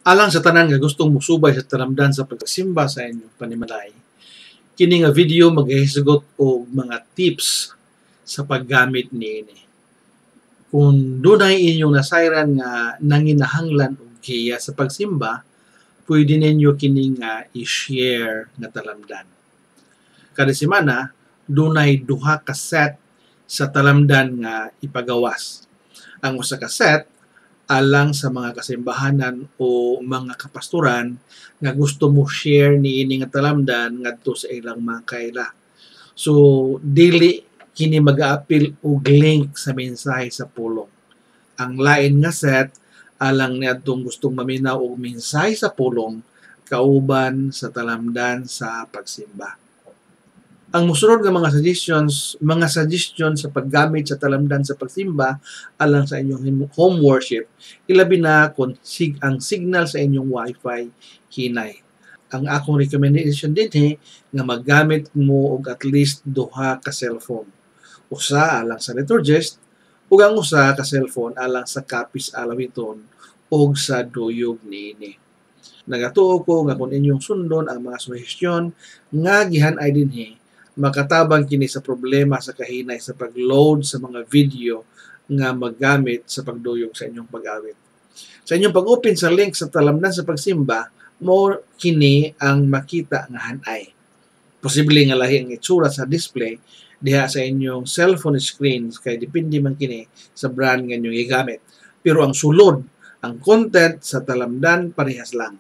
Alang sa tanan nga gustong musubay sa talamdan sa pagsimba sa inyong panimalay, kini nga video maghihisgot og mga tips sa paggamit niini. Kung dunay inyong nasayran nga nanginahanglan og giya sa pagsimba, pwede ninyo kini nga i-share nga talamdan. Kada semana, dunay duha ka set sa talamdan nga ipagawas. Ang usa ka set alang sa mga kasimbahanan o mga kapastoran nga gusto mo share niini nga talamdan ngadto sa ilang mga kaila. So dili kini mag-aapil og link sa mensahe sa pulong. Ang lain nga set alang niadtong gustong maminaw og mensahe sa pulong kauban sa talamdan sa pagsimba. Ang musunod nga mga suggestions sa paggamit sa talamdan sa pagsimba alang sa inyong home worship, ilabi na kung ang signal sa inyong Wi-Fi hinay. Ang akong recommendation din nga maggamit mo og at least duha ka cellphone. Usa alang sa liturgist ug ang usa ka cellphone alang sa kapis alawiton ug sa duyog niini. Nagatuo ko nga kung inyong sundon ang mga suhestyon nga gihan-ay dinhi, makatabang kini sa problema sa kahinay sa pag-load sa mga video nga maggamit sa pagduyog sa inyong pag-awit. Sa inyong pag-open sa link sa talamdan sa pagsimba, mo kini ang makita nga hanay. Posible nga lahi ang itsura sa display diha sa inyong cellphone screen kay depende man kini sa brand nga inyong gigamit. Pero ang sulod, ang content sa talamdan parehas lang.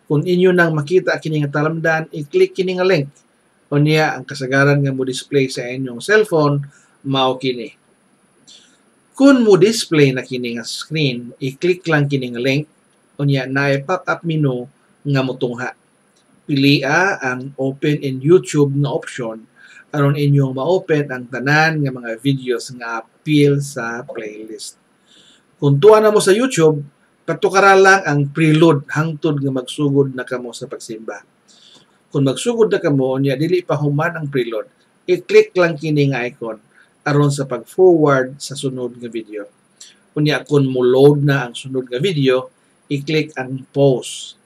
Kung inyo nang makita kini nga talamdan, i-click kini nga link. Unya ang kasagaran nga mo display sa inyong cellphone mao kini. Kung mo display na kini nga screen, i-click lang kini nga link. Unya naay pop-up menu nga motungha. Pilia ang open in YouTube nga option aron inyong ma-open ang tanan nga mga videos nga appeal sa playlist. Kung tuwa na mo sa YouTube, patukara lang ang preload hangtod nga magsugod na kamo sa pagsimba. Kung magsugod na kamo, niya dili pa human ang preload, i-click lang kini nga icon aron sa pag-forward sa sunod nga video. Unya kung mo load na ang sunod nga video, i-click ang pause.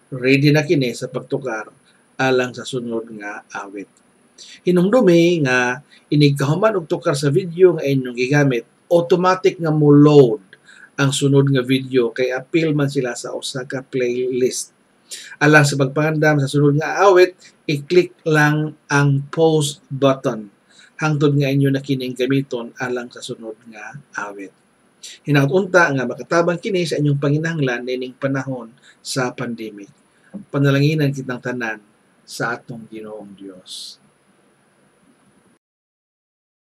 Ready na kini sa pagtukar alang sa sunod nga awit. Hinumdumi nga inig kahuman og tukar sa video nga inyong gigamit, automatic nga mo load ang sunod nga video kay appeal man sila sa usa ka playlist. Alang sa pagpangandam sa sunod nga awit, i-click lang ang pause button hangtod nga inyo na kining gamiton alang sa sunod nga awit. Hinaut-unta nga makatabang kini sa inyong panginahanglan nining panahon sa pandemic. Panalanginan kitang tanan sa atong Ginoong Dios.